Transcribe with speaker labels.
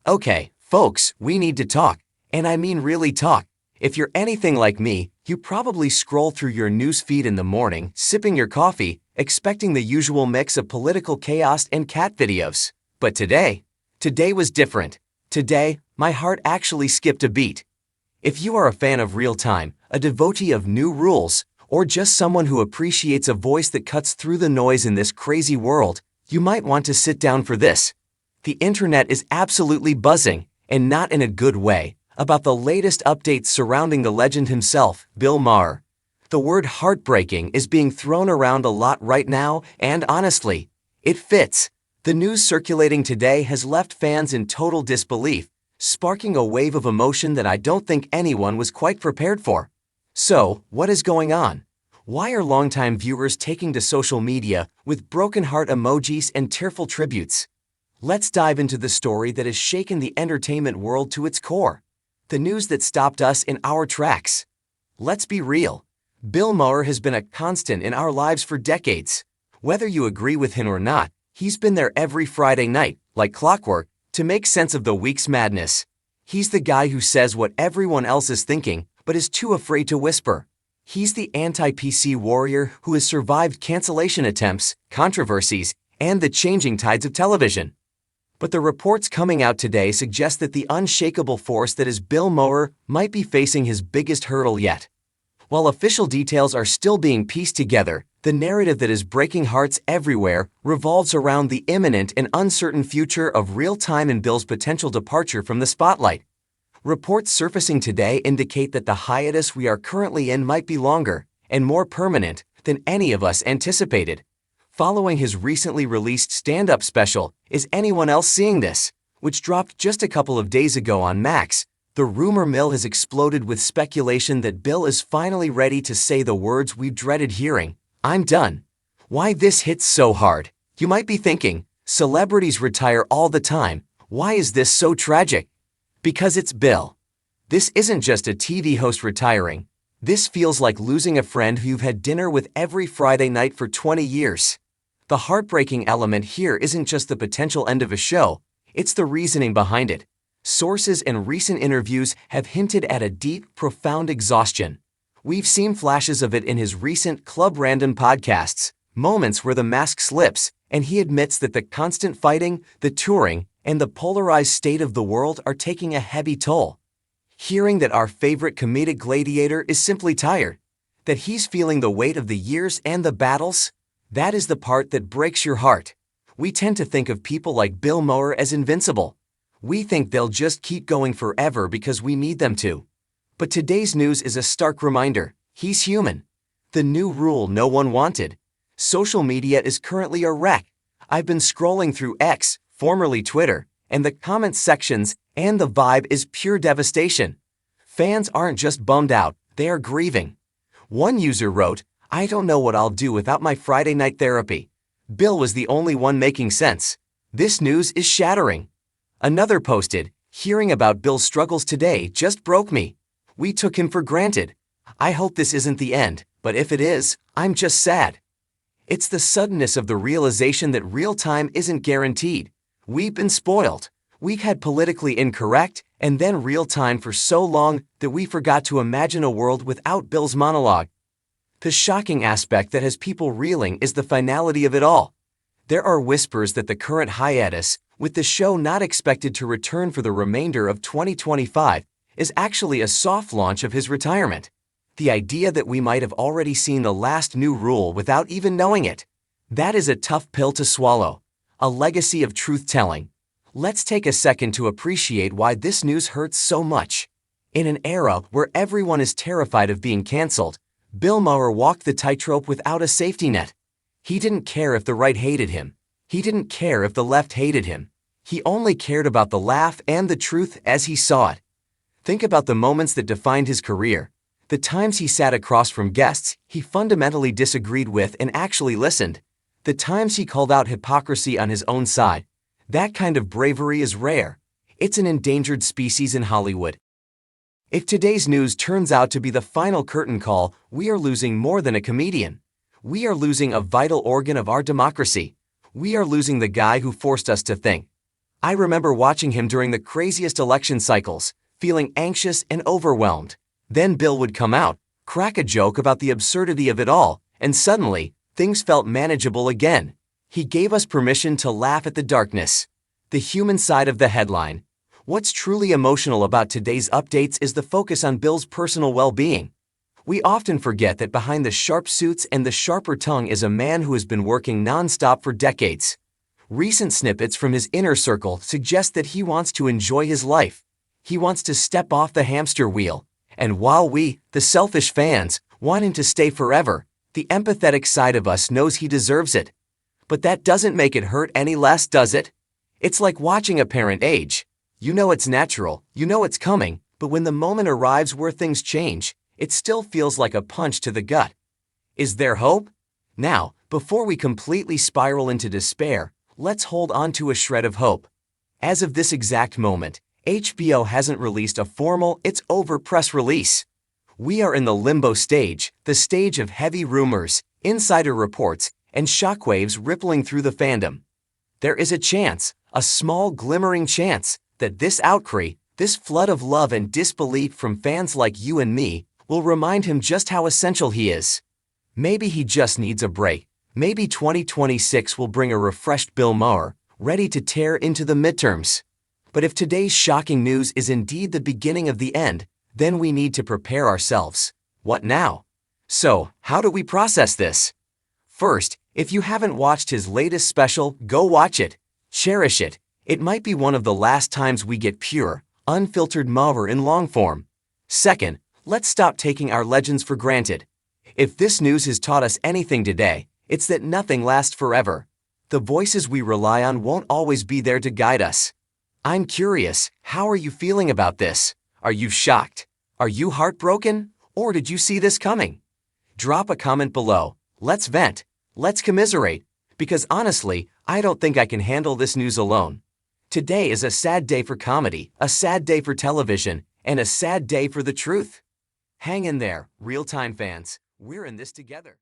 Speaker 1: Okay, folks, we need to talk. And I mean really talk. If you're anything like me, you probably scroll through your news feed in the morning, sipping your coffee, expecting the usual mix of political chaos and cat videos. But today was different. Today, my heart actually skipped a beat. If you are a fan of real time, a devotee of new rules, or just someone who appreciates a voice that cuts through the noise in this crazy world, you might want to sit down for this. The internet is absolutely buzzing, and not in a good way, about the latest updates surrounding the legend himself, Bill Maher. The word heartbreaking is being thrown around a lot right now, and honestly, it fits. The news circulating today has left fans in total disbelief, sparking a wave of emotion that I don't think anyone was quite prepared for. So, what is going on? Why are longtime viewers taking to social media with broken heart emojis and tearful tributes? Let's dive into the story that has shaken the entertainment world to its core. The news that stopped us in our tracks. Let's be real. Bill Maher has been a constant in our lives for decades. Whether you agree with him or not, he's been there every Friday night, like clockwork, to make sense of the week's madness. He's the guy who says what everyone else is thinking, but is too afraid to whisper. He's the anti-PC warrior who has survived cancellation attempts, controversies, and the changing tides of television. But the reports coming out today suggest that the unshakable force that is Bill Maher might be facing his biggest hurdle yet. While official details are still being pieced together, the narrative that is breaking hearts everywhere revolves around the imminent and uncertain future of real-time and Bill's potential departure from the spotlight. Reports surfacing today indicate that the hiatus we are currently in might be longer and more permanent than any of us anticipated. Following his recently released stand-up special, Is Anyone Else Seeing This?, which dropped just a couple of days ago on Max, the rumor mill has exploded with speculation that Bill is finally ready to say the words we've dreaded hearing, "I'm done." Why this hits so hard? You might be thinking, celebrities retire all the time. Why is this so tragic? Because it's Bill. This isn't just a TV host retiring. This feels like losing a friend who you've had dinner with every Friday night for 20 years. The heartbreaking element here isn't just the potential end of a show, it's the reasoning behind it. Sources and recent interviews have hinted at a deep, profound exhaustion. We've seen flashes of it in his recent Club Random podcasts, moments where the mask slips, and he admits that the constant fighting, the touring, and the polarized state of the world are taking a heavy toll. Hearing that our favorite comedic gladiator is simply tired, that he's feeling the weight of the years and the battles, that is the part that breaks your heart. We tend to think of people like Bill Maher as invincible. We think they'll just keep going forever because we need them to. But today's news is a stark reminder. He's human. The new rule no one wanted. Social media is currently a wreck. I've been scrolling through X, formerly Twitter, and the comment sections, and the vibe is pure devastation. Fans aren't just bummed out, they are grieving. One user wrote, "I don't know what I'll do without my Friday night therapy. Bill was the only one making sense. This news is shattering." Another posted, "Hearing about Bill's struggles today just broke me. We took him for granted. I hope this isn't the end, but if it is, I'm just sad." It's the suddenness of the realization that real time isn't guaranteed. We've been spoiled. We've had politically incorrect and then real time for so long that we forgot to imagine a world without Bill's monologue. The shocking aspect that has people reeling is the finality of it all. There are whispers that the current hiatus, with the show not expected to return for the remainder of 2025, is actually a soft launch of his retirement. The idea that we might have already seen the last new rule without even knowing it. That is a tough pill to swallow. A legacy of truth-telling. Let's take a second to appreciate why this news hurts so much. In an era where everyone is terrified of being canceled, Bill Maher walked the tightrope without a safety net. He didn't care if the right hated him. He didn't care if the left hated him. He only cared about the laugh and the truth as he saw it. Think about the moments that defined his career. The times he sat across from guests he fundamentally disagreed with and actually listened. The times he called out hypocrisy on his own side. That kind of bravery is rare. It's an endangered species in Hollywood. If today's news turns out to be the final curtain call, we are losing more than a comedian. We are losing a vital organ of our democracy. We are losing the guy who forced us to think. I remember watching him during the craziest election cycles, feeling anxious and overwhelmed. Then Bill would come out, crack a joke about the absurdity of it all, and suddenly, things felt manageable again. He gave us permission to laugh at the darkness. The human side of the headline. What's truly emotional about today's updates is the focus on Bill's personal well-being. We often forget that behind the sharp suits and the sharper tongue is a man who has been working non-stop for decades. Recent snippets from his inner circle suggest that he wants to enjoy his life. He wants to step off the hamster wheel. And while we, the selfish fans, want him to stay forever, the empathetic side of us knows he deserves it. But that doesn't make it hurt any less, does it? It's like watching a parent age. You know it's natural, you know it's coming, but when the moment arrives where things change, it still feels like a punch to the gut. Is there hope? Now, before we completely spiral into despair, let's hold on to a shred of hope. As of this exact moment, HBO hasn't released a formal "it's over" press release. We are in the limbo stage, the stage of heavy rumors, insider reports, and shockwaves rippling through the fandom. There is a chance, a small glimmering chance, that this outcry, this flood of love and disbelief from fans like you and me, will remind him just how essential he is. Maybe he just needs a break. Maybe 2026 will bring a refreshed Bill Maher, ready to tear into the midterms. But if today's shocking news is indeed the beginning of the end, then we need to prepare ourselves. What now? So, how do we process this? First, if you haven't watched his latest special, go watch it. Cherish it. It might be one of the last times we get pure, unfiltered Maher in long form. Second, let's stop taking our legends for granted. If this news has taught us anything today, it's that nothing lasts forever. The voices we rely on won't always be there to guide us. I'm curious, how are you feeling about this? Are you shocked? Are you heartbroken? Or did you see this coming? Drop a comment below. Let's vent. Let's commiserate. Because honestly, I don't think I can handle this news alone. Today is a sad day for comedy, a sad day for television, and a sad day for the truth. Hang in there, real-time fans. We're in this together.